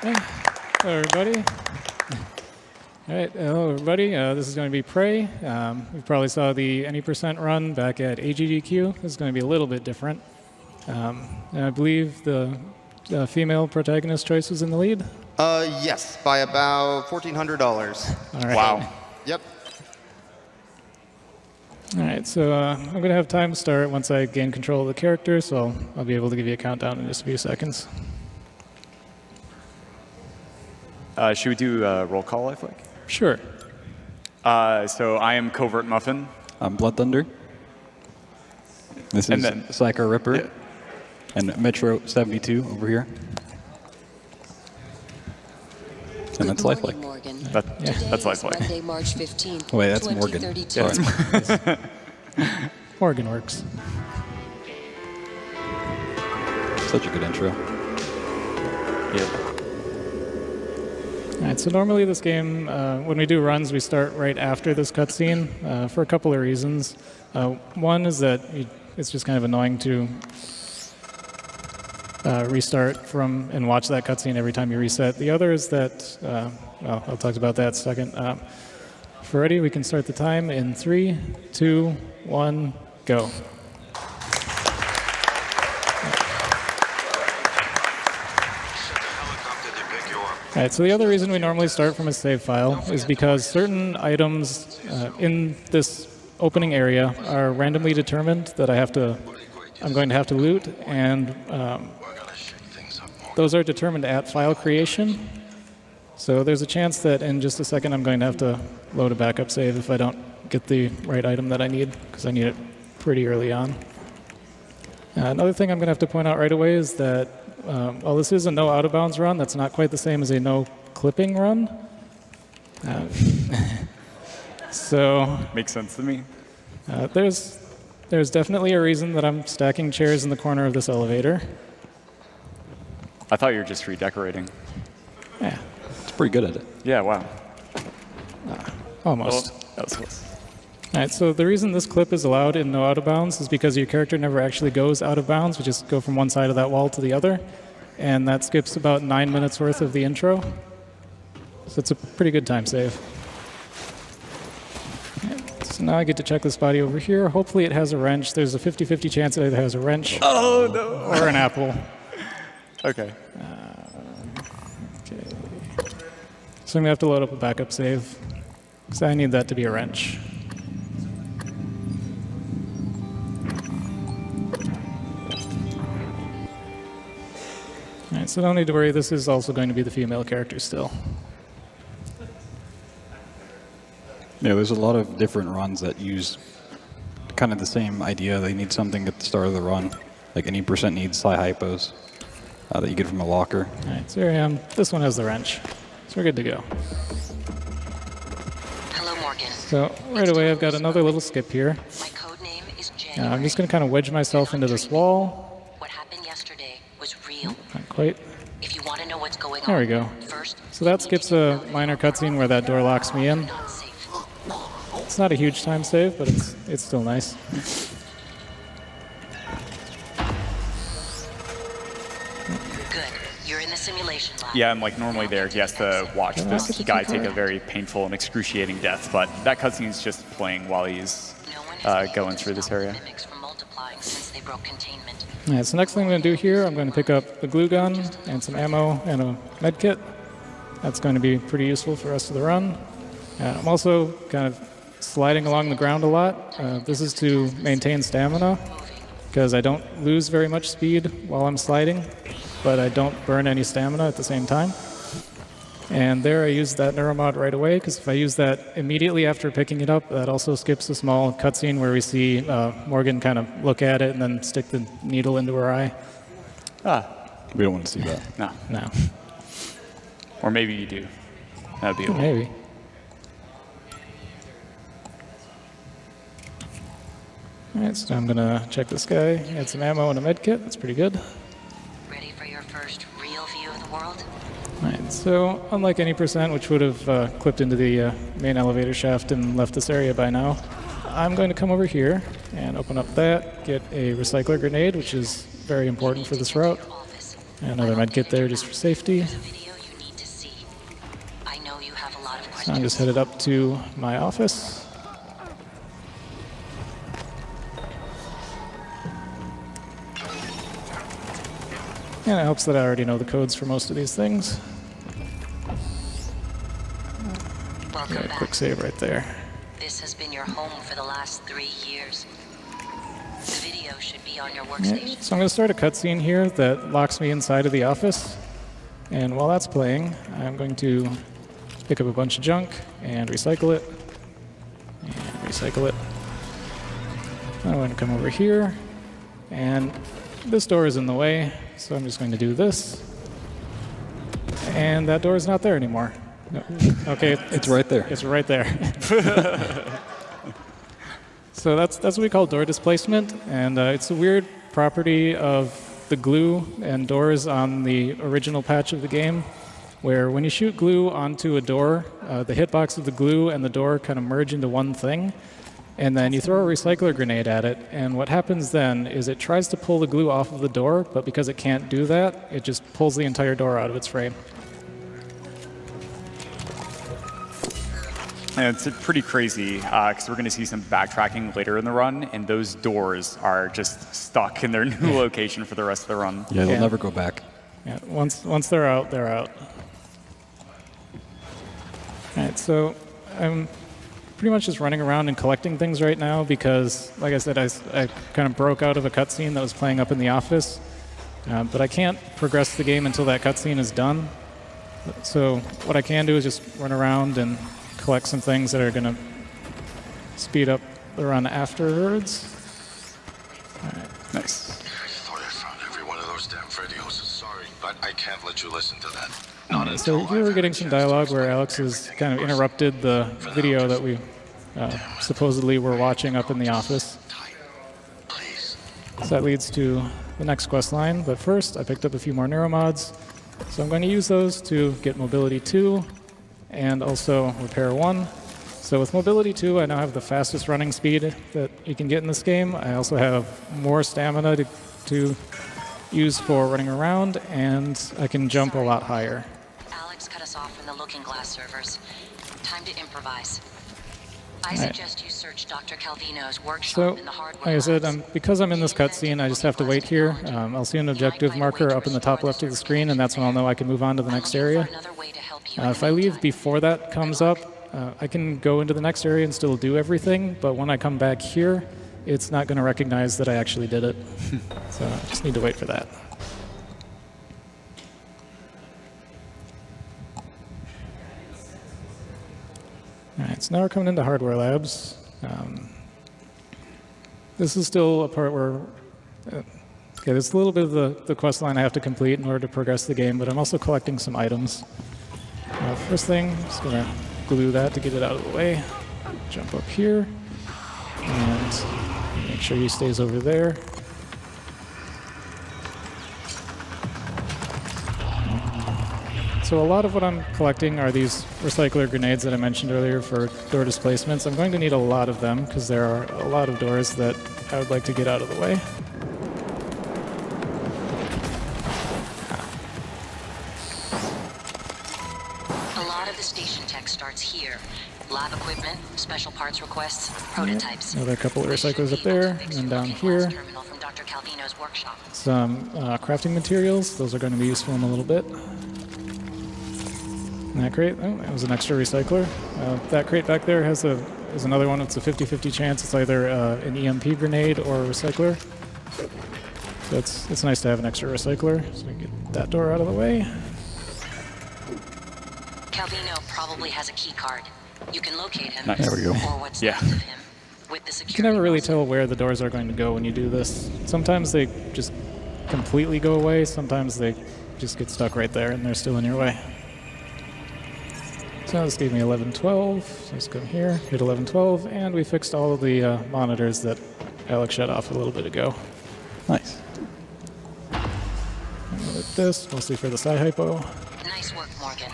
Hello, everybody. All right, hello, everybody. This is going to be Prey. You probably saw the any % run back at AGDQ. This is going to be a little bit different. And I believe the female protagonist choice was in the lead. Yes, by about $1,400. All right. Wow. Yep. All right, so I'm going to have time to start once I gain control of the character, so I'll be able to give you a countdown in just a few seconds. Should we do a roll call, I think? Sure. So I am Covert Muffin. I'm BloodThunder. This is Psycho Ripper. Yeah. And Metro 72 over here. And that's Lifelike. Morgan. That's Lifelike. Monday, March 15th. Wait, that's Morgan. 2032. Sorry. Morgan works. Such a good intro. Yeah. All right, so normally this game, when we do runs, we start right after this cutscene for a couple of reasons. One is that it's just kind of annoying to restart from and watch that cutscene every time you reset. The other is that, well, I'll talk about that in a second. If we're ready, we can start the time in 3, 2, 1, go. All right, so the other reason we normally start from a save file is because certain items in this opening area are randomly determined that I'm going to have to loot, and those are determined at file creation. So there's a chance that in just a second I'm going to have to load a backup save if I don't get the right item that I need, because I need it pretty early on. Another thing I'm going to have to point out right away is that while this is a no out-of-bounds run, that's not quite the same as a no clipping run. So Makes sense to me. there's definitely a reason that I'm stacking chairs in the corner of this elevator. I thought you were just redecorating. Yeah, It's pretty good at it. Yeah, wow. almost. Well, that was close. All right, so the reason this clip is allowed in no out of bounds is because your character never actually goes out of bounds. We just go from one side of that wall to the other, and that skips about 9 minutes worth of the intro. So it's a pretty good time save. So now I get to check this body over here. Hopefully it has a wrench. There's a 50-50 chance it either has a wrench or an apple. Okay. Okay. So I'm going to have to load up a backup save, because I need that to be a wrench. All right, so don't need to worry. This is also going to be the female character still. Yeah, there's a lot of different runs that use kind of the same idea. They need something at the start of the run. Like any % needs Psy-Hypos that you get from a locker. All right, so here I am. This one has the wrench, so we're good to go. Hello, Morgan. So right away, I've got another little skip here. My code name is January. I'm just going to kind of wedge myself into this wall. What happened yesterday was real. Not quite. If you want to know what's going on, There we go. First, So that skips a minor cutscene where that door locks me in. not safe. It's not a huge time save, but it's still nice. Good. You're in the simulation lab. Yeah, I'm like normally there. He has to watch this guy take a very painful and excruciating death, but that cutscene's just playing while he's No one has been going able to through this stop area. the mimics from multiplying since they broke containment. All right, so next thing I'm going to do here, I'm going to pick up the glue gun and some ammo and a med kit. That's going to be pretty useful for the rest of the run. I'm also kind of sliding along the ground a lot. This is to maintain stamina, because I don't lose very much speed while I'm sliding, but I don't burn any stamina at the same time. And there I use that neuromod right away, because if I use that immediately after picking it up, that also skips a small cutscene where we see Morgan kind of look at it and then stick the needle into her eye. We don't want to see that. No. No, Or maybe you do. That'd be cool. maybe. All right, so I'm going to check this guy, add some ammo and a med kit. That's pretty good. Ready for your first real view of the world? All right, so unlike any %, which would have clipped into the main elevator shaft and left this area by now, I'm going to come over here and open up that, get a recycler grenade, which is very important for this route. And another med kit there just for safety. There's a video you I'm just headed up to my office. And it helps that I already know the codes for most of these things. Welcome Got a back. quick save right there. This has been your home for the last 3 years. The video should be on your Yeah, workstation. so I'm going to start a cutscene here that locks me inside of the office. And while that's playing, I'm going to pick up a bunch of junk and recycle it. And recycle it. I'm going to come over here. And this door is in the way, so I'm just going to do this. And that door is not there anymore. No. Okay, It's right there. it's right there. So that's what we call door displacement, and it's a weird property of the glue and doors on the original patch of the game, where when you shoot glue onto a door, the hitbox of the glue and the door kind of merge into one thing, and then you throw a recycler grenade at it, and what happens then is it tries to pull the glue off of the door, but because it can't do that, it just pulls the entire door out of its frame. And it's pretty crazy because we're going to see some backtracking later in the run, and those doors are just stuck in their new location for the rest of the run. Yeah, they'll Yeah. never go back. Yeah, once they're out, they're out. All right, so I'm pretty much just running around and collecting things right now because, like I said, I kind of broke out of a cutscene that was playing up in the office, but I can't progress the game until that cutscene is done. So what I can do is just run around and collect some things that are going to speed up the run afterwards. Nice. I thought I found every one of those damn videos. Sorry, but I can't let you listen to that. Not So until here I've we're had getting a some chance to dialogue where explain Alex has everything kind of in person. interrupted the For now, video just that we supposedly were watching up in the office. tight. Please. So that leads to the next quest line, but first I picked up a few more neuromods. So I'm going to use those to get mobility 2 and also repair 1. So with mobility 2, I now have the fastest running speed that you can get in this game. I also have more stamina to use for running around, and I can jump a lot higher. Alex cut us off from the Looking Glass servers. Time to improvise. I Right. suggest you search Dr. Calvino's workshop So, in the hardware like I said, labs. because I'm in this cutscene, I just have to wait here. I'll see an objective marker up in the top left of the screen, and that's when I'll know I can move on to the next area. If I leave before that comes up, I can go into the next area and still do everything, but when I come back here, it's not going to recognize that I actually did it. So I just need to wait for that. All right, so now we're coming into hardware labs. This is still a part where, okay, there's a little bit of the quest line I have to complete in order to progress the game, but I'm also collecting some items. First thing, just gonna glue that to get it out of the way. Jump up here, and make sure he stays over there. So a lot of what I'm collecting are these recycler grenades that I mentioned earlier for door displacements. I'm going to need a lot of them because there are a lot of doors that I would like to get out of the way. A lot of the station tech starts here. Lab equipment, special parts requests, prototypes. Another couple of We should recyclers be up able to there, fix and your then down Looking Glass here. terminal from Dr. Calvino's workshop. Some crafting materials. Those are going to be useful in a little bit. And that crate, oh, that was an extra recycler. That crate back there is another one. It's a 50-50 chance. It's either an EMP grenade or a recycler. So it's nice to have an extra recycler. So we can get that door out of the way. Calvino probably has a key card. You can locate him. Nice. There we go. Or what's Yeah. left of him. With the You security can never really muzzle. tell where the doors are going to go when you do this. Sometimes they just completely go away. Sometimes they just get stuck right there and they're still in your way. So this gave me 1112. So let's go here, hit 1112, and we fixed all of the monitors that Alex shut off a little bit ago. Nice. And with this, mostly for the sci-hypo. Nice work, Morgan.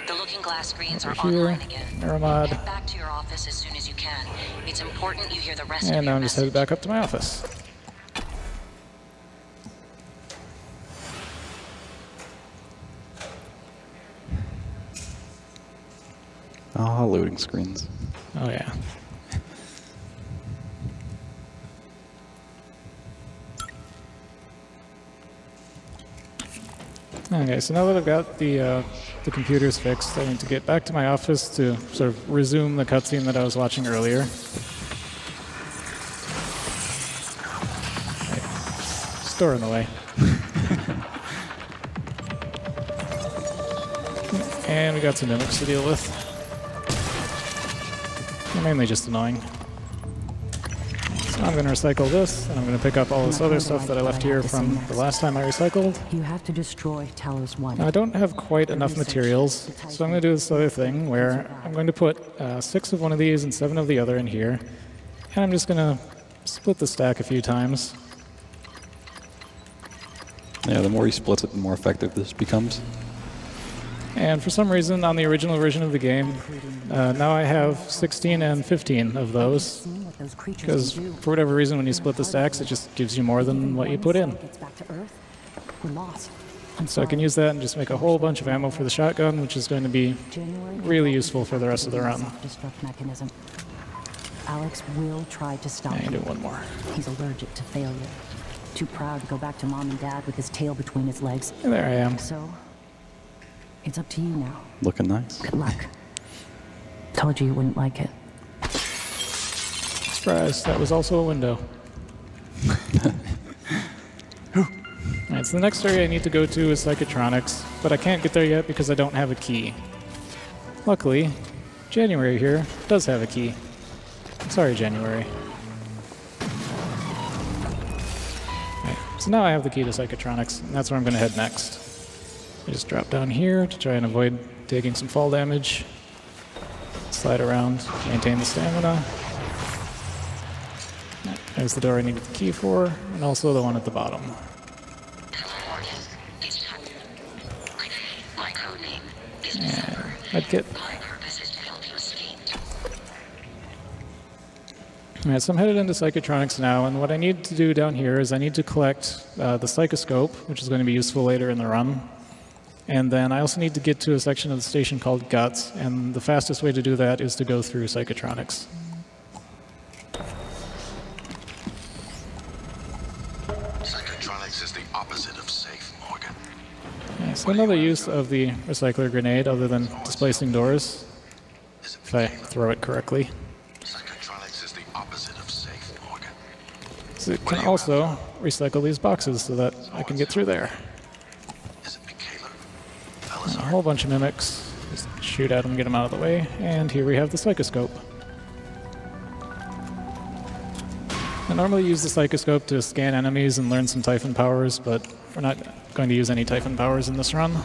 The Looking Glass screens are Over here, online again. Neuromod. Head back to your office as soon as you can. It's important you hear the rest of And now your I'm just headed message. back up to my office. Ah, loading screens. Oh yeah. Okay, so now that I've got the computers fixed, I need to get back to my office to sort of resume the cutscene that I was watching earlier. Right. Store in the way. And we got some mimics to deal with. They're mainly just annoying. So I'm going to recycle this, and I'm going to pick up all this other stuff that I left here from the last time I recycled. You have to destroy Talos 1. Now, I don't have quite enough materials, so I'm going to do this other thing where I'm going to put 6 of one of these and 7 of the other in here, and I'm just going to split the stack a few times. Yeah, the more he splits it, the more effective this becomes. And for some reason, on the original version of the game, now I have 16 and 15 of those, because for whatever reason, when you split the stacks, it just gives you more than what you put in. So I can use that and just make a whole bunch of ammo for the shotgun, which is going to be really useful for the rest of the run. Alex will try to stop I can do you. one more. He's allergic to failure. Too proud to go back to Mom and Dad with his tail between his legs. And there I am. So, it's up to you now. Looking nice. Good luck. Told you you wouldn't like it. Surprise, that was also a window. Alright, so the next area I need to go to is Psychotronics, but I can't get there yet because I don't have a key. Luckily, January here does have a key. Sorry, January. Alright, so now I have the key to Psychotronics, and that's where I'm going to head next. I just drop down here to try and avoid taking some fall damage. Slide around, maintain the stamina. There's the door I needed the key for, and also the one at the bottom. And medkit. Alright, so I'm headed into Psychotronics now, and what I need to do down here is I need to collect the Psychoscope, which is going to be useful later in the run. And then I also need to get to a section of the station called Guts, and the fastest way to do that is to go through Psychotronics. Psychotronics is the opposite of safe, Morgan. Okay, so another use of the recycler grenade, other than displacing doors, if I throw it correctly, Psychotronics is the opposite of safe, Morgan. is it can also recycle these boxes so that I can get through there. Is it Michaela? A whole bunch of mimics. Just shoot at them, get them out of the way, and here we have the Psychoscope. I normally use the Psychoscope to scan enemies and learn some Typhon powers, but we're not going to use any Typhon powers in this run.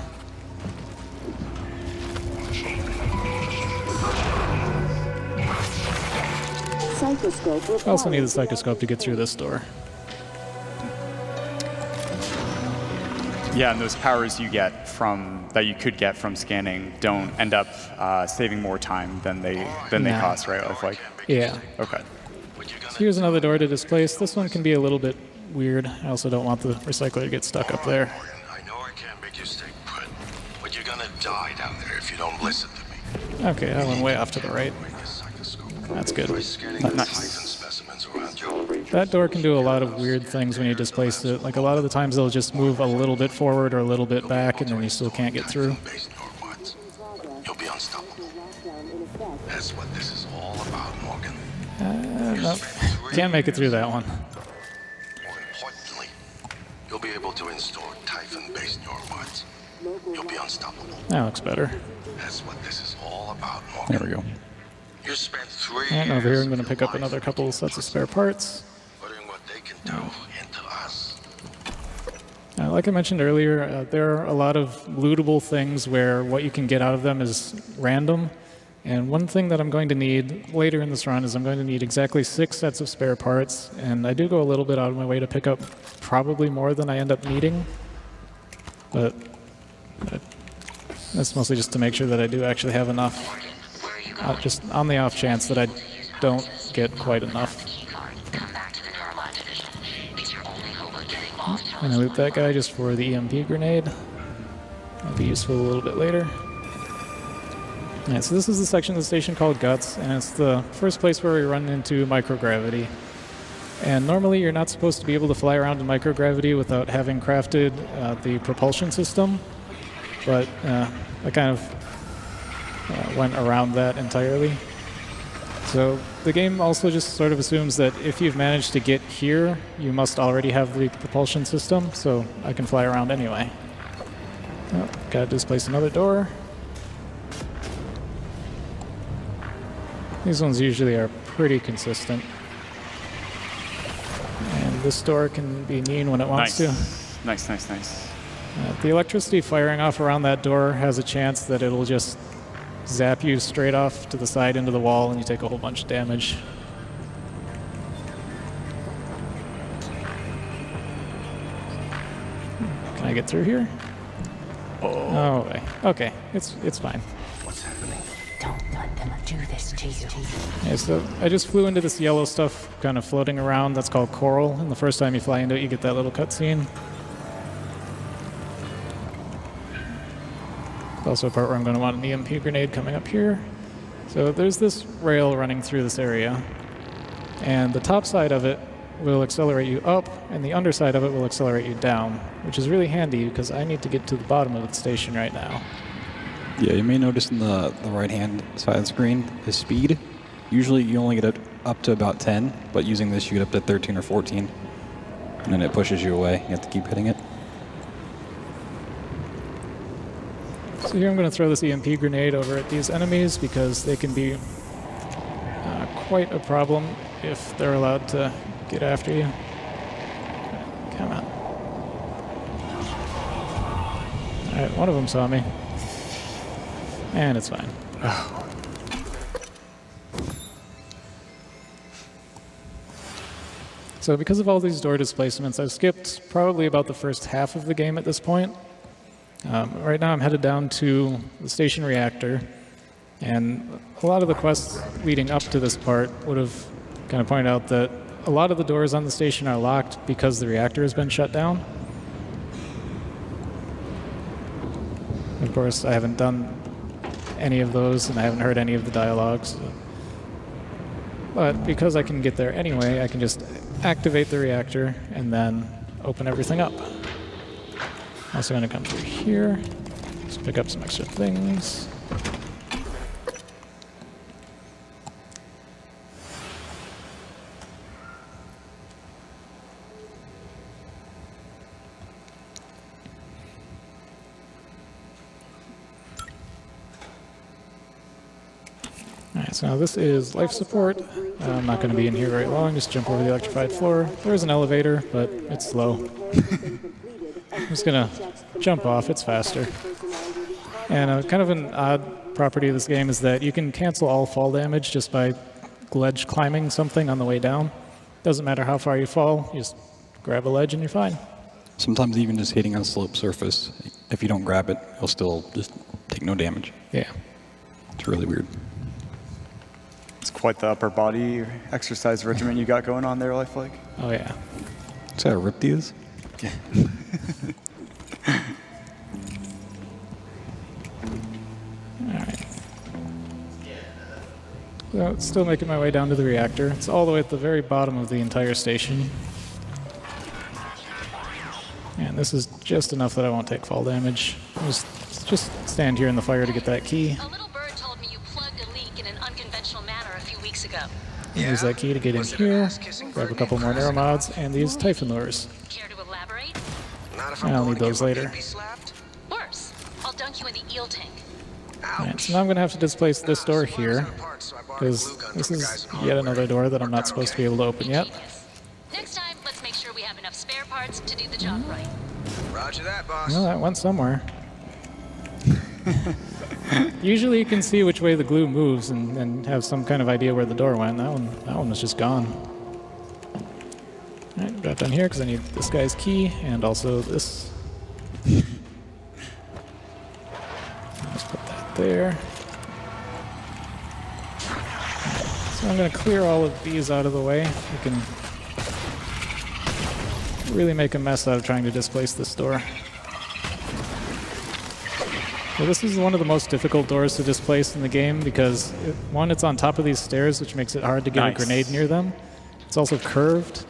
I also need the Psychoscope to get through this door. Yeah, and those powers you get from that you could get from scanning don't end up saving more time than they Nah. cost, right? Like, Yeah. okay. So here's another door to displace. This one can be a little bit weird. I also don't want the recycler to get stuck up there. I know I can't make you stay put, but you're gonna die down there if you don't listen to me. Okay, that went way off to the right. That's good. By scanning the Nice. Titan specimens around you. That door can do a lot of weird things when you displace it. Like a lot of the times they'll just move a little bit forward or a little bit back and then you still can't get through. Based northwards. You'll be unstoppable. That's what this is all about, Morgan. Nope. Can't make it through that one. More importantly, you'll be able to install Typhon-based neurobots. You'll be unstoppable. That looks better. That's what this is all about, Morgan. There we go. You spent 3 And years over here I'm going to of pick your up another life couple sets of spare parts. putting what they can do into us. Like I mentioned earlier, there are a lot of lootable things where what you can get out of them is random. And one thing that I'm going to need later in this run is I'm going to need exactly 6 sets of spare parts. And I do go a little bit out of my way to pick up probably more than I end up needing. But that's mostly just to make sure that I do actually have enough. Just on the off chance that I don't get quite enough. I'm gonna loot that guy just for the EMP grenade. That'll be useful a little bit later. Alright, so this is the section of the station called Guts, and it's the first place where we run into microgravity. And normally you're not supposed to be able to fly around in microgravity without having crafted the propulsion system, but I kind of went around that entirely. So the game also just sort of assumes that if you've managed to get here, you must already have the propulsion system, so I can fly around anyway. Oh, gotta displace another door. These ones usually are pretty consistent. And this door can be mean when it wants to. Nice, nice, nice. The electricity firing off around that door has a chance that it'll just zap you straight off to the side into the wall and you take a whole bunch of damage. Can I get through here? Oh, okay. It's fine. What's happening? Don't let them do this to you. Yeah, so I just flew into this yellow stuff kind of floating around. That's called coral. And the first time you fly into it, you get that little cutscene. There's also a part where I'm going to want an EMP grenade coming up here. So there's this rail running through this area. And the top side of it will accelerate you up, and the underside of it will accelerate you down, which is really handy because I need to get to the bottom of the station right now. Yeah, you may notice in the right-hand side of the screen, the speed. Usually you only get up to about 10, but using this you get up to 13 or 14. And then it pushes you away. You have to keep hitting it. So here I'm going to throw this EMP grenade over at these enemies because they can be quite a problem if they're allowed to get after you. Come on. Alright, one of them saw me. And it's fine. So because of all these door displacements, I've skipped probably about the first half of the game at this point. Right now I'm headed down to the station reactor, and a lot of the quests leading up to this part would have kind of pointed out that a lot of the doors on the station are locked because the reactor has been shut down. Of course, I haven't done any of those, and I haven't heard any of the dialogues. But because I can get there anyway, I can just activate the reactor and then open everything up. Also going to come through here, just pick up some extra things. Alright, so now this is life support. I'm not going to be in here very long, just jump over the electrified floor. There's an elevator, but it's slow. I'm just going to jump off, it's faster. And kind of an odd property of this game is that you can cancel all fall damage just by ledge climbing something on the way down. Doesn't matter how far you fall, you just grab a ledge and you're fine. Sometimes even just hitting on a slope surface, if you don't grab it, you'll still just take no damage. Yeah. It's really weird. It's quite the upper body exercise regimen you got going on there, Lifelike. Oh yeah. See how ripped he is? Alright. So, still making my way down to the reactor. It's all the way at the very bottom of the entire station. And this is just enough that I won't take fall damage. I'll just stand here in the fire to get that key. A little bird told me you plugged a leak in an unconventional manner a few weeks ago. Use that key to get in here, grab a couple more neuromods, and these Typhon lures. Care to elaborate? I'll need those later. Worse, I'll dunk you in the eel tank. Alright, so now I'm going to have to displace this door here, because this is yet another door that I'm not supposed to be able to open yet. Genius. Next time, let's make sure we have enough spare parts to do the job right. Roger that, boss. Well, that went somewhere. Usually you can see which way the glue moves and have some kind of idea where the door went. That one was just gone. Alright, drop down here because I need this guy's key and also this. Let's put that there. So I'm going to clear all of these out of the way. We can really make a mess out of trying to displace this door. Well, this is one of the most difficult doors to displace in the game because, one, it's on top of these stairs, which makes it hard to get a grenade near them. It's also curved.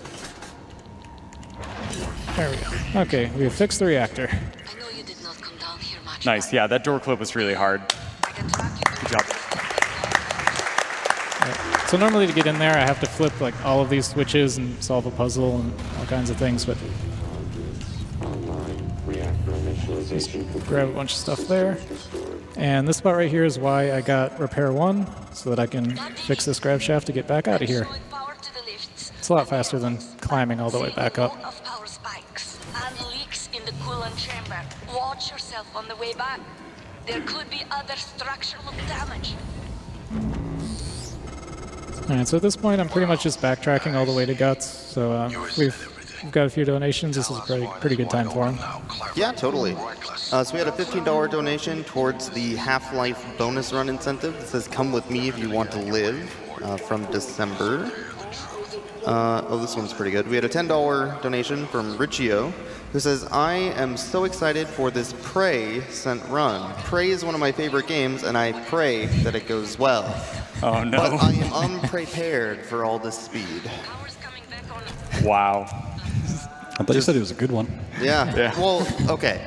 There we go. Okay, we have fixed the reactor. I know you did not come down here much. Nice. Yeah, that door clip was really hard. I can track you. Good job. So normally to get in there, I have to flip like all of these switches and solve a puzzle and all kinds of things, but just grab a bunch of stuff there. And this spot right here is why I got repair 1, so that I can fix this grab shaft to get back out of here. It's a lot faster than climbing all the way back up. Of power spikes and leaks in the coolant chamber. Watch yourself on the way back. There could be other structural damage. Alright, so at this point I'm pretty much just backtracking all the way to Guts, so we've got a few donations. This is a pretty good time for them. Yeah, totally. So we had a $15 donation towards the Half-Life bonus run incentive. It says, "Come with me if you want to live," from December. Oh, this one's pretty good. We had a $10 donation from Riccio, who says, "I am so excited for this Prey sent run. Prey is one of my favorite games, and I pray that it goes well. Oh, no. But I am unprepared for all this speed." Power's coming back on. Wow. I thought you said it was a good one. Yeah. Well, okay.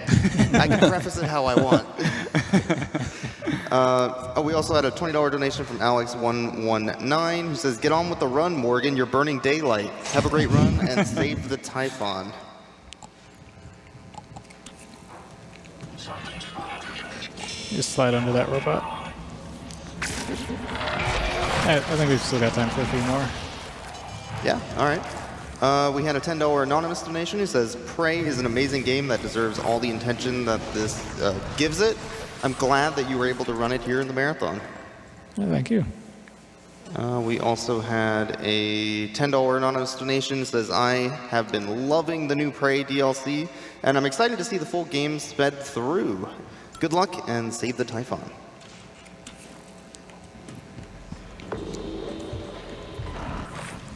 I can preface it how I want. We also had a $20 donation from Alex119, who says, "Get on with the run, Morgan. You're burning daylight. Have a great run and save the Typhon." Just slide under that robot. I think we've still got time for a few more. Yeah, all right. We had a $10 anonymous donation who says, "Prey is an amazing game that deserves all the attention that this gives it. I'm glad that you were able to run it here in the marathon." Yeah, thank you. We also had a $10 anonymous donation that says, "I have been loving the new Prey DLC, and I'm excited to see the full game sped through. Good luck and save the Typhon."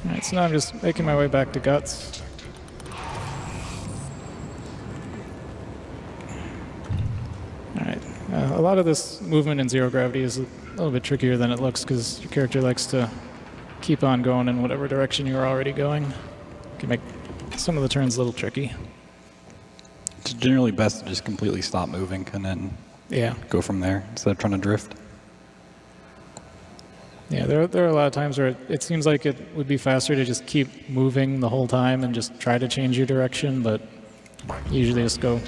Alright, so now I'm just making my way back to Guts. Alright, a lot of this movement in zero gravity is a little bit trickier than it looks because your character likes to keep on going in whatever direction you're already going. It can make some of the turns a little tricky. It's generally best to just completely stop moving and then go from there instead of trying to drift. Yeah, there are a lot of times where it seems like it would be faster to just keep moving the whole time and just try to change your direction, but you usually just go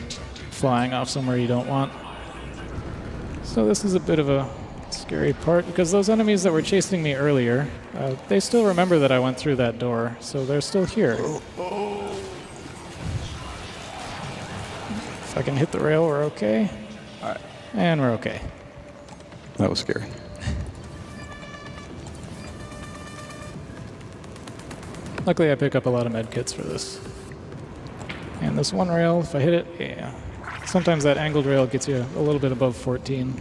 flying off somewhere you don't want. So this is a bit of a scary part because those enemies that were chasing me earlier, they still remember that I went through that door, so they're still here. If I can hit the rail, we're okay. All right. And we're okay. That was scary. Luckily, I pick up a lot of med kits for this. And this one rail, if I hit it, yeah. Sometimes that angled rail gets you a little bit above 14.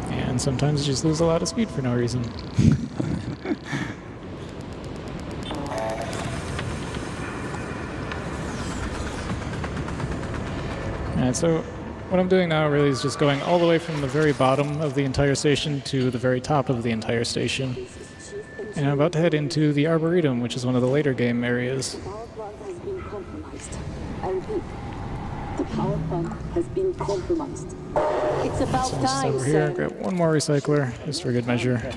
And sometimes you just lose a lot of speed for no reason. Alright, so what I'm doing now really is just going all the way from the very bottom of the entire station to the very top of the entire station. And I'm about to head into the Arboretum, which is one of the later game areas. The power plant has been compromised. I repeat, the power plant has been compromised. It's about So I'll just time, over here, sir. grab one more recycler, just for good measure.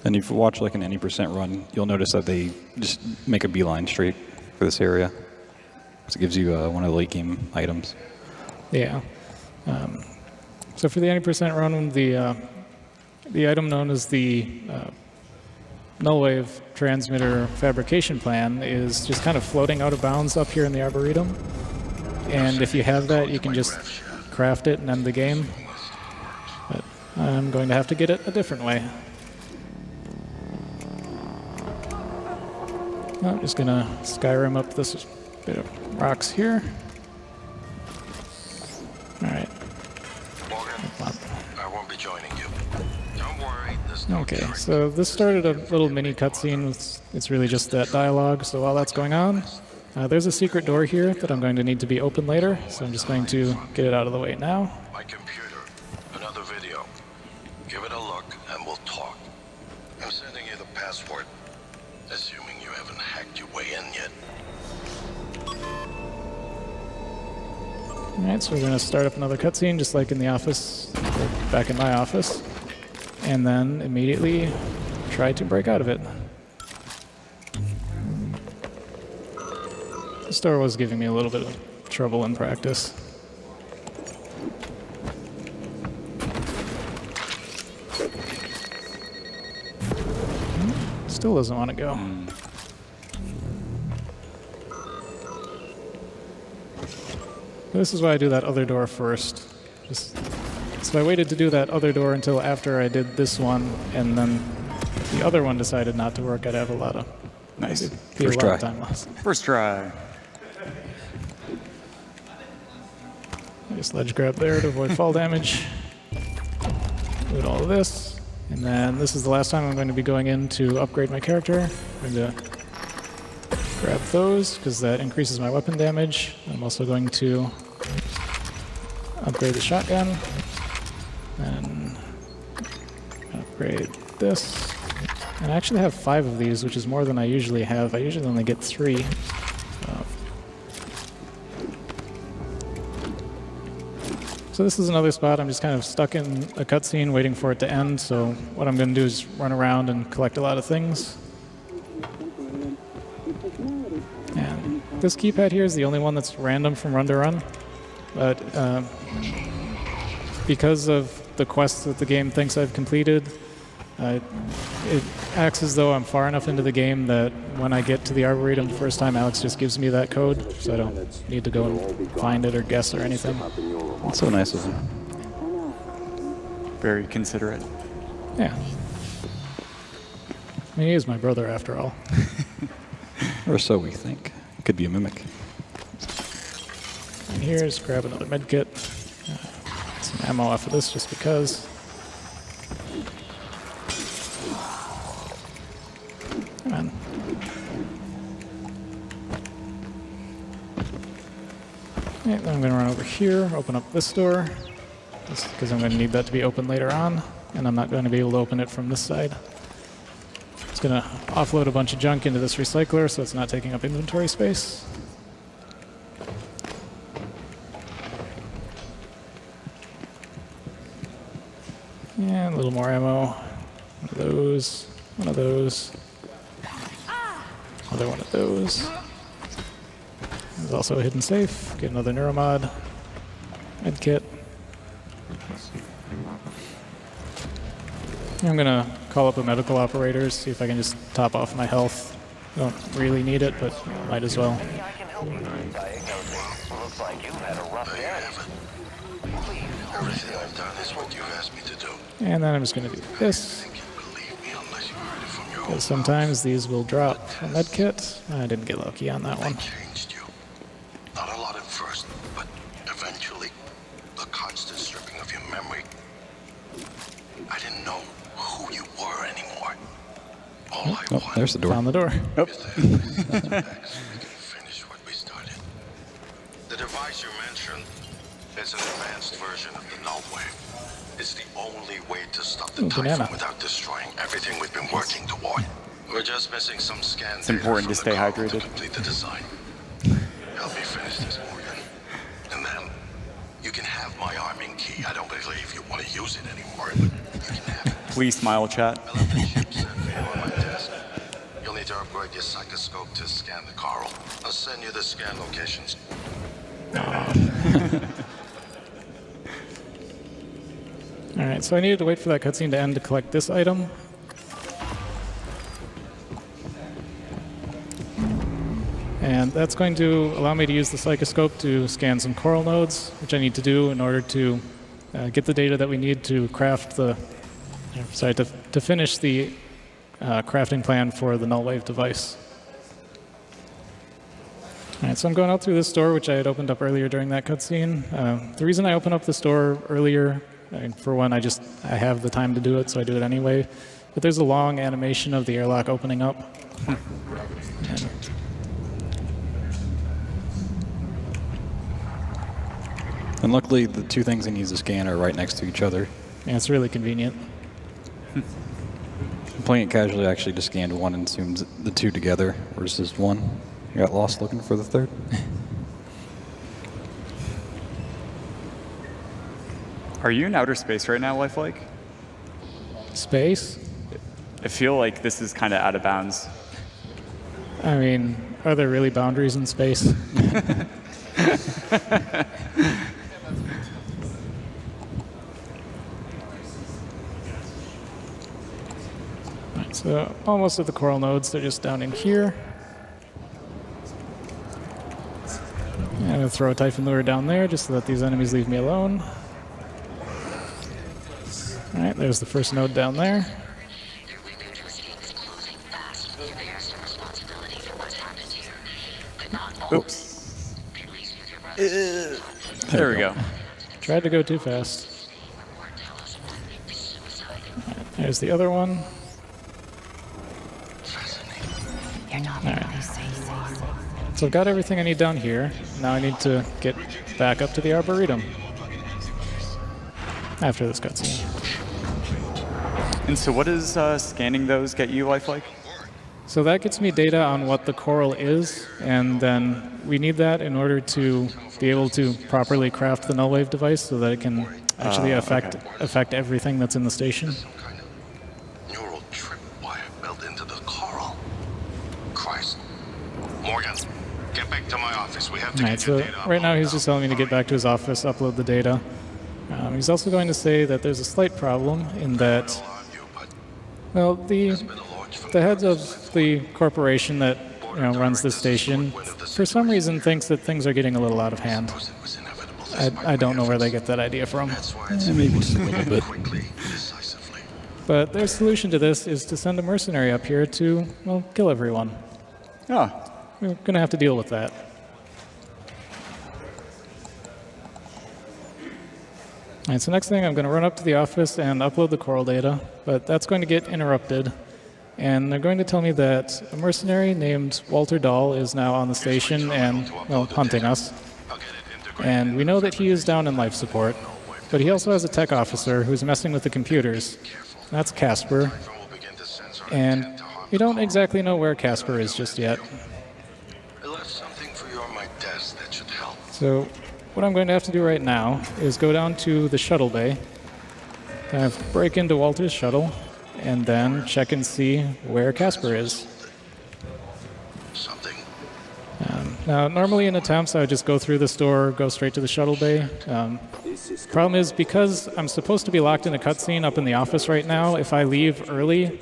And if you watch like an any % run, you'll notice that they just make a beeline straight for this area. So it gives you one of the late game items. Yeah. So for the 90% run, the item known as the null wave transmitter fabrication plan is just kind of floating out of bounds up here in the Arboretum. And if you have that, you can just craft it and end the game. But I'm going to have to get it a different way. I'm just going to Skyrim up this bit of rocks here. All right. Morgan, I won't be joining you. Don't worry, there's no Okay, so this started a little mini cutscene. It's really just that dialogue. So while that's going on, there's a secret door here that I'm going to need to be open later. So I'm just going to get it out of the way now. My computer. Another video. Give it a look and we'll talk. I'm sending you the password, assuming you haven't hacked your way in yet. Alright, so we're going to start up another cutscene, just like in the office, or back in my office, and then immediately try to break out of it. The store was giving me a little bit of trouble in practice. Still doesn't want to go. This is why I do that other door first. So I waited to do that other door until after I did this one, and then the other one decided not to work. I'd have a lot of Nice. First try. Time lost. First try. Just ledge grab there to avoid fall damage. Do all of this, and then this is the last time I'm going to be going in to upgrade my character. I'm going to grab those because that increases my weapon damage. I'm also going to upgrade the shotgun and upgrade this. And I actually have 5 of these, which is more than I usually have. I usually only get 3. So this is another spot. I'm just kind of stuck in a cutscene waiting for it to end. So what I'm going to do is run around and collect a lot of things. And this keypad here is the only one that's random from run to run. But because of the quests that the game thinks I've completed, it acts as though I'm far enough into the game that when I get to the Arboretum the first time, Alex just gives me that code, so I don't need to go and find it or guess or anything. That's so nice of him. Very considerate. Yeah. I mean, he is my brother after all. Or so we think. Could be a mimic. And here's grab another medkit. Some ammo off of this just because. Come on. Okay, then I'm going to run over here, open up this door, just because I'm going to need that to be open later on, and I'm not going to be able to open it from this side. It's going to offload a bunch of junk into this recycler so it's not taking up inventory space. And a little more ammo. One of those. One of those. Another one of those. There's also a hidden safe. Get another neuromod. Medkit. I'm gonna call up a medical operator, see if I can just top off my health. Don't really need it, but might as well. Everything I've done is what you've asked me to do. And then I'm just gonna do this. Because sometimes these will drop a medkit. I didn't get lucky on that one. Changed you. Not a lot at first, but eventually, the constant stripping of your memory. I didn't know who you were anymore. All I Oh, wanted there's the door. Found the door. is to have back so we can finish what we started. The device you mentioned is an advanced version of the null wave. It's the only way to stop the Ooh, banana. typhoon without destroying everything we've been working toward. We're just missing some scan It's important to stay hydrated. to complete the design. Help me finish this, Morgan. And then you can have my arming key. I don't believe you want to use it anymore, but you can have it. Please smile, chat. I left the chip set for you on my desk. You'll need to upgrade your psychoscope to scan the coral. I'll send you the scan locations. Alright, so I needed to wait for that cutscene to end to collect this item. And that's going to allow me to use the psychoscope to scan some coral nodes, which I need to do in order to get the data that we need to craft the, to finish the crafting plan for the null wave device. Alright, so I'm going out through this door, which I had opened up earlier during that cutscene. The reason I opened up this door earlier, for one, I have the time to do it, so I do it anyway. But there's a long animation of the airlock opening up. And luckily, the two things he needs to scan are right next to each other. Yeah, it's really convenient. Playing it casually, I actually just scanned one and assumed the two together versus one. I got lost looking for the third. Are you in outer space right now, Lifelike? Space? I feel like this is kind of out of bounds. I mean, are there really boundaries in space? Right, so almost at the coral nodes, they're just down in here. I'm going to throw a Typhon Lure down there just to let these enemies leave me alone. Alright, there's the first node down there. Oops. There we go. Tried to go too fast. Alright, there's the other one. You're not really safe. So I've got everything I need down here. Now I need to get back up to the Arboretum after this cutscene. And so what does scanning those get you, Lifelike? So that gets me data on what the coral is, and then we need that in order to be able to properly craft the null wave device so that it can actually affect everything that's in the station. Some kind of neural tripwire built into the coral. Christ. Morgan, get back to my office. We have to Alright, get your so data right now uploaded he's just telling me to get back to his office, upload the data. He's also going to say that there's a slight problem in that, well, the heads of the corporation that runs this station, for some reason, thinks that things are getting a little out of hand. I don't know where they get that idea from. Maybe just a little bit. But their solution to this is to send a mercenary up here to, well, kill everyone. Oh, We're going to have to deal with that. All right, so next thing, I'm going to run up to the office and upload the coral data, but that's going to get interrupted. And they're going to tell me that a mercenary named Walter Dahl is now on the station and, well, hunting us. And we know that he is down in life support, but he also has a tech officer who's messing with the computers. That's Casper. And we don't exactly know where Casper is just yet. I left something for you on my desk that should help. So what I'm going to have to do right now is go down to the shuttle bay, kind of break into Walter's shuttle, and then check and see where Casper is. Something. Now, normally in attempts, I would just go through the store, go straight to the shuttle bay. Problem is, because I'm supposed to be locked in a cutscene up in the office right now, if I leave early,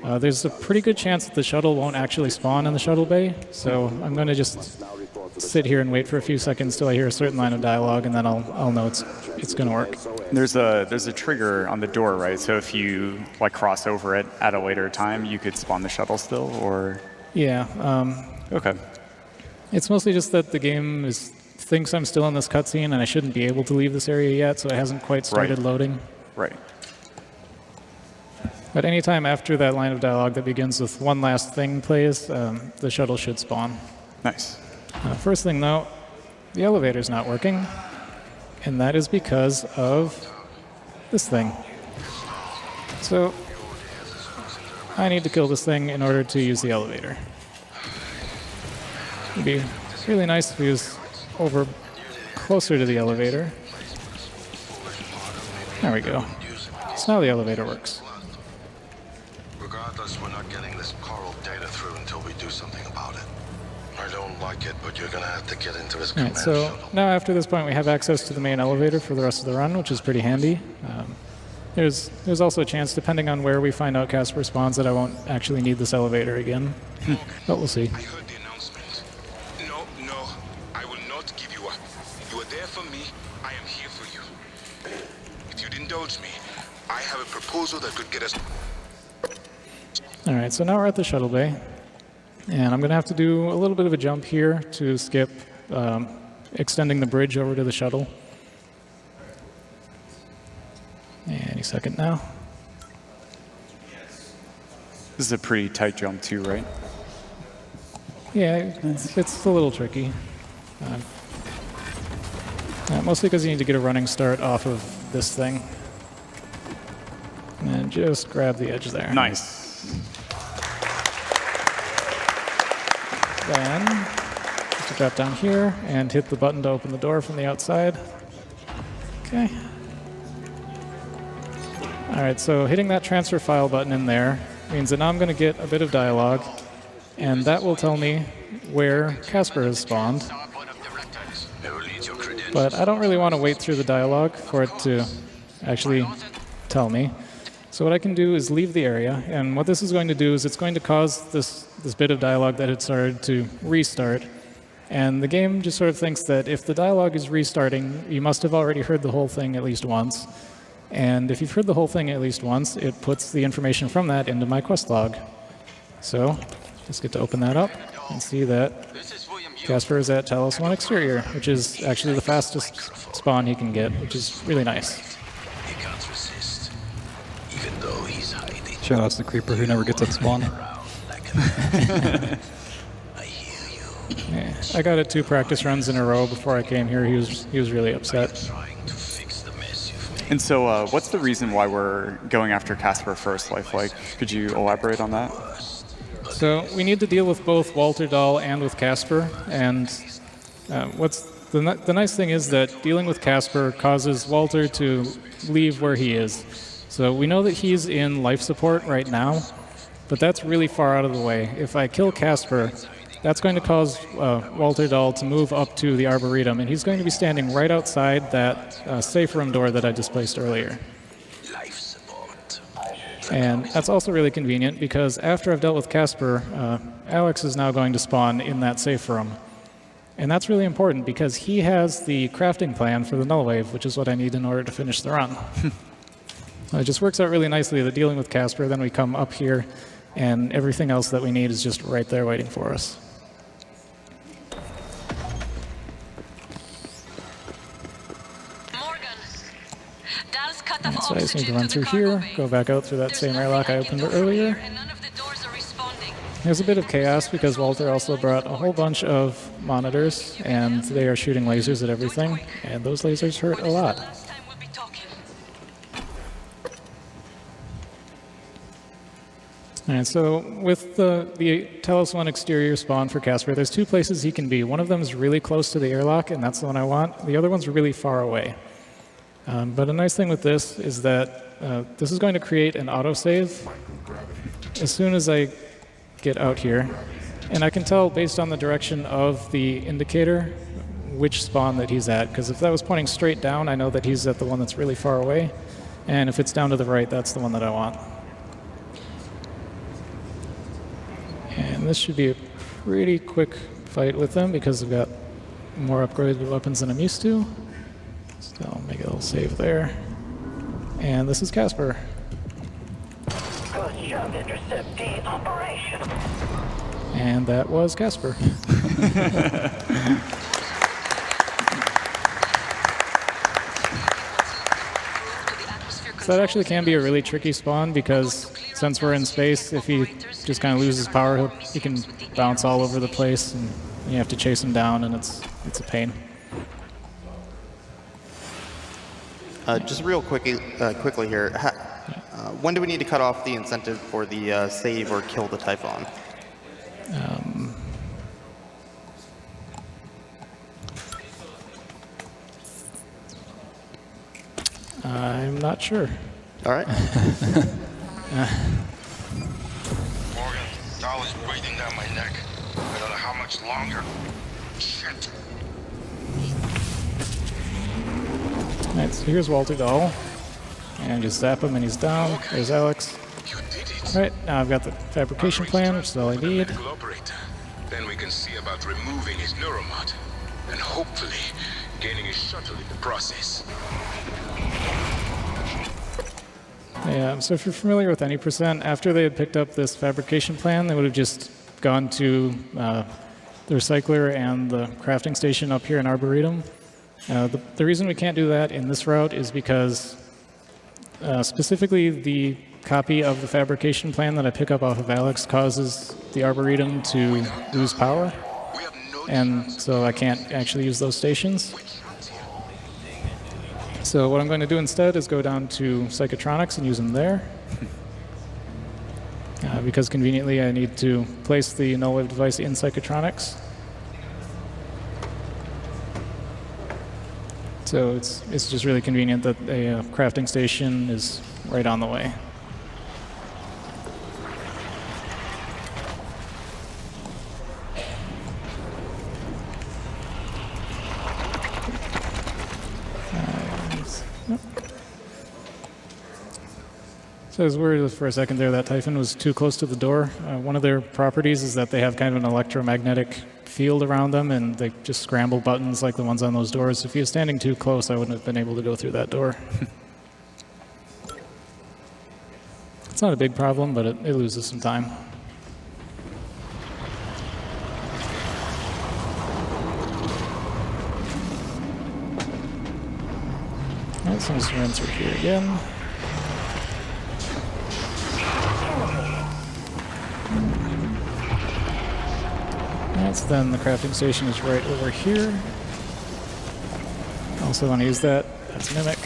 there's a pretty good chance that the shuttle won't actually spawn in the shuttle bay. So I'm going to just sit here and wait for a few seconds till I hear a certain line of dialogue, and then I'll know it's going to work. there's a trigger on the door, right? So if you cross over it at a later time, you could spawn the shuttle still, or? Yeah. Okay. It's mostly just that the game thinks I'm still in this cutscene and I shouldn't be able to leave this area yet, so it hasn't quite started loading. Right. But anytime after that line of dialogue that begins with one last thing plays, the shuttle should spawn. Nice. First thing though, the elevator's not working, and that is because of this thing. So I need to kill this thing in order to use the elevator. It'd be really nice if he was over closer to the elevator. There we go. So now the elevator works. Regardless, we're not getting this coral data through until we do something about it. I don't like it, but you're gonna have to get into this command So shuttle. now after this point we have access to the main elevator for the rest of the run, which is pretty handy. There's also a chance, depending on where we find out Casper spawns, that I won't actually need this elevator again. But we'll see. I heard the announcement. No, I will not give you up. You are there for me. I am here for you. If you'd indulge me, I have a proposal that could get us. All right, so now we're at the shuttle bay, and I'm going to have to do a little bit of a jump here to skip extending the bridge over to the shuttle. Any second now. This is a pretty tight jump too, right? Yeah, it's a little tricky. Mostly because you need to get a running start off of this thing. And just grab the edge there. Nice. Then, just drop down here and hit the button to open the door from the outside. Okay. All right, so hitting that transfer file button in there means that now I'm going to get a bit of dialogue, and that will tell me where Casper has spawned. But I don't really want to wait through the dialogue for it to actually tell me. So what I can do is leave the area, and what this is going to do is it's going to cause this bit of dialogue that had started to restart. And the game just sort of thinks that if the dialogue is restarting, you must have already heard the whole thing at least once. And if you've heard the whole thing at least once, it puts the information from that into my quest log. So just get to open that up and see that Casper is at Talos 1 Exterior, which is actually the fastest spawn he can get, which is really nice. He can't resist, even though he's hiding. Shout out to the creeper who never gets at spawn. I hear you. Yeah, I got it 2 practice runs in a row before I came here. He was really upset. Trying to fix the mess you've made. And so what's the reason why we're going after Casper first, Lifelike? Could you elaborate on that? So we need to deal with both Walter Dahl and with Casper, and what's the nice thing is that dealing with Casper causes Walter to leave where he is. So we know that he's in life support right now, but that's really far out of the way. If I kill Casper, that's going to cause Walter Dahl to move up to the Arboretum, and he's going to be standing right outside that safe room door that I displaced earlier. And that's also really convenient because after I've dealt with Casper, Alex is now going to spawn in that safe room. And that's really important because he has the crafting plan for the Null Wave, which is what I need in order to finish the run. It just works out really nicely that dealing with Casper, then we come up here, and everything else that we need is just right there waiting for us. So I just need to run through here, go back out through that same airlock I opened earlier. There's a bit of chaos because Walter also brought a whole bunch of monitors, and they are shooting lasers at everything, and those lasers hurt a lot. Alright, so with the Talos 1 exterior spawn for Casper, there's 2 places he can be. One of them is really close to the airlock, and that's the one I want. The other one's really far away. But a nice thing with this is that this is going to create an autosave as soon as I get out here. And I can tell based on the direction of the indicator which spawn that he's at, because if that was pointing straight down, I know that he's at the one that's really far away. And if it's down to the right, that's the one that I want. And this should be a pretty quick fight with them because I've got more upgraded weapons than I'm used to. So I'll make a little save there. And this is Casper. Good job intercepting operation. And that was Casper. So that actually can be a really tricky spawn because since we're in space, if he just kind of loses power, he can bounce all over the place and you have to chase him down, and it's a pain. Just real quickly here, when do we need to cut off the incentive for the save or kill the Typhon? I'm not sure. All right. Morgan, Dahl is breathing down my neck. I don't know how much longer. Shit. Alright, so here's Walter Dahl. And just zap him and he's down. There's Alex. Alright, now I've got the fabrication plan, which is all I need. Then we can see about removing his neuromod and hopefully gaining his shuttle in the process. Yeah, so if you're familiar with any %, after they had picked up this fabrication plan, they would have just gone to the recycler and the crafting station up here in Arboretum. The reason we can't do that in this route is because Specifically, the copy of the fabrication plan that I pick up off of Alex causes the Arboretum to lose power, and so I can't actually use those stations. So what I'm going to do instead is go down to Psychotronics and use them there. Because conveniently I need to place the null wave device in Psychotronics. So it's just really convenient that a crafting station is right on the way. So I was worried for a second there that Typhon was too close to the door. One of their properties is that they have kind of an electromagnetic field around them, and they just scramble buttons like the ones on those doors. If he was standing too close, I wouldn't have been able to go through that door. It's not a big problem, but it loses some time. All right, so I'm just run through here again. Alright, so then the crafting station is right over here. Also want to use that. That's Mimic.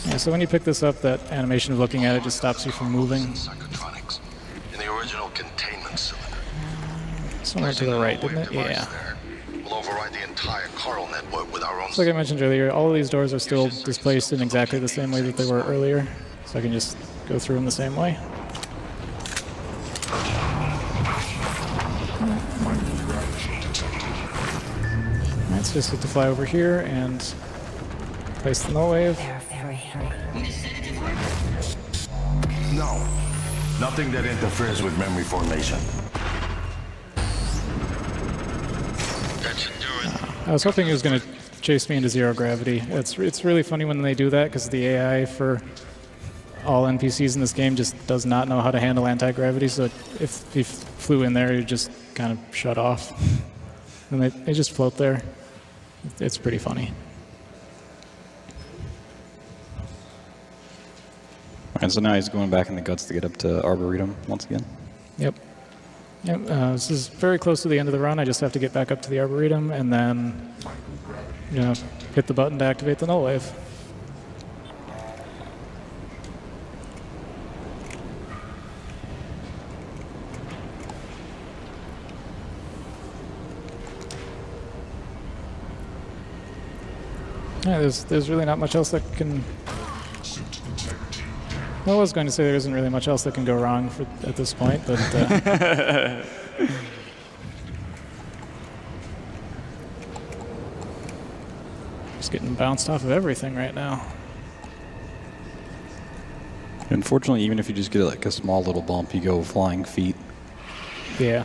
Yeah, so when you pick this up, that animation of looking at it just stops you from moving. Psychotronics in the original containment cylinder. Somewhere to the right, didn't it? Yeah. We'll override the entire coral network with our own. So like I mentioned earlier, all of these doors are still displaced in exactly the same way that they were earlier. So I can just go through them the same way. Let's just get to fly over here and place the null wave. No, nothing that interferes with memory formation. That should do it. I was hoping he was going to chase me into zero gravity. It's really funny when they do that because the AI for all NPCs in this game just does not know how to handle anti-gravity, so if he flew in there, he'd just kind of shut off. And they just float there. It's pretty funny. And so now he's going back in the guts to get up to Arboretum once again. Yep. This is very close to the end of the run. I just have to get back up to the Arboretum and then, hit the button to activate the null wave. Yeah, there's really not much else that can... Well, I was going to say there isn't really much else that can go wrong at this point, but... Just getting bounced off of everything right now. Unfortunately, even if you just get like a small little bump, you go flying feet. Yeah.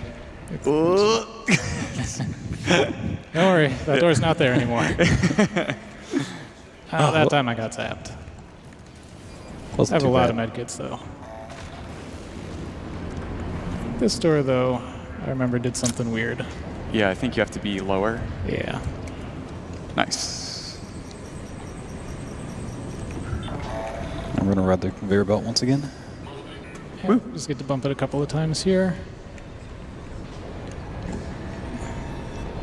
Don't worry, that door's not there anymore. That time I got zapped. I have a lot of medkits, though. This door, though, I remember did something weird. Yeah, I think you have to be lower. Yeah. Nice. I'm going to ride the conveyor belt once again. Yeah, just get to bump it a couple of times here.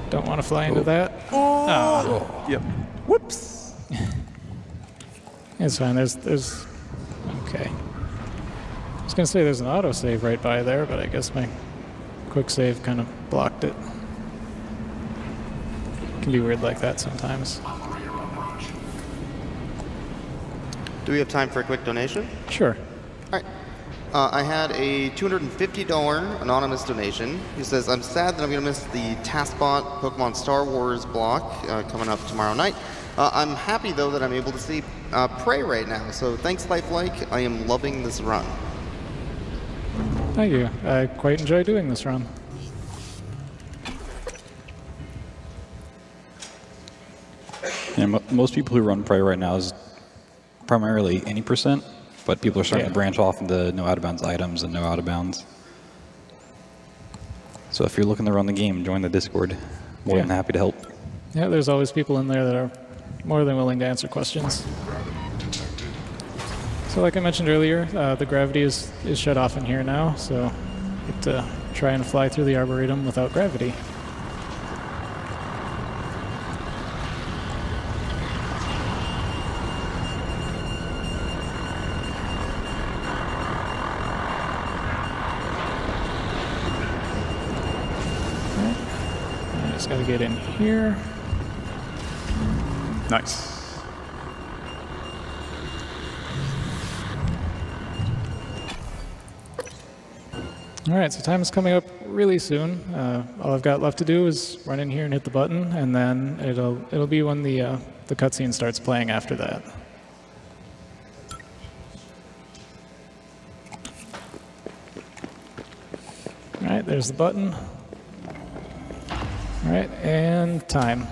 Don't want to fly into that. Oh. Yep. Whoops. It's fine. There's. Okay. I was gonna say there's an autosave right by there, but I guess my quick save kind of blocked it. It can be weird like that sometimes. Do we have time for a quick donation? Sure. All right. I had a $250 anonymous donation. He says, I'm sad that I'm going to miss the TaskBot Pokemon Star Wars block coming up tomorrow night. I'm happy, though, that I'm able to see Prey right now. So thanks, Lifelike. I am loving this run. Thank you. I quite enjoy doing this run. Yeah, most people who run Prey right now is primarily any %, but people are starting to branch off into no out-of-bounds items and no out-of-bounds. So So if you're looking to run the game, join the Discord. More than happy to help. Yeah, there's always people in there that are more than willing to answer questions. So like I mentioned earlier, the gravity is shut off in here now, so you get to try and fly through the Arboretum without gravity. Just gotta get in here. Nice. All right, so time is coming up really soon. All I've got left to do is run in here and hit the button, and then it'll be when the cutscene starts playing after that. All right, there's the button. All right, and time.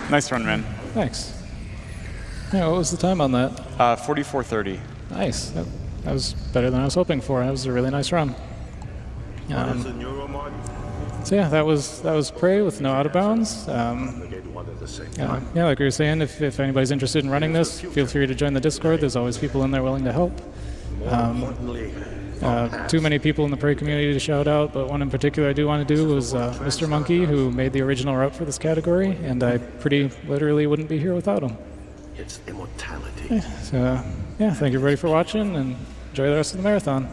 Nice run, man. Thanks. Yeah, what was the time on that? 44:30. Nice. That was better than I was hoping for. That was a really nice run. So yeah, that was Prey with no out of bounds. Yeah, like we were saying, if anybody's interested in running this, feel free to join the Discord. There's always people in there willing to help. Too many people in the Prey community to shout out, but one in particular I do want to do was Mr. Monkey, who made the original route for this category, and I pretty literally wouldn't be here without him. It's immortality. Yeah, so yeah, thank you everybody for watching, and enjoy the rest of the marathon.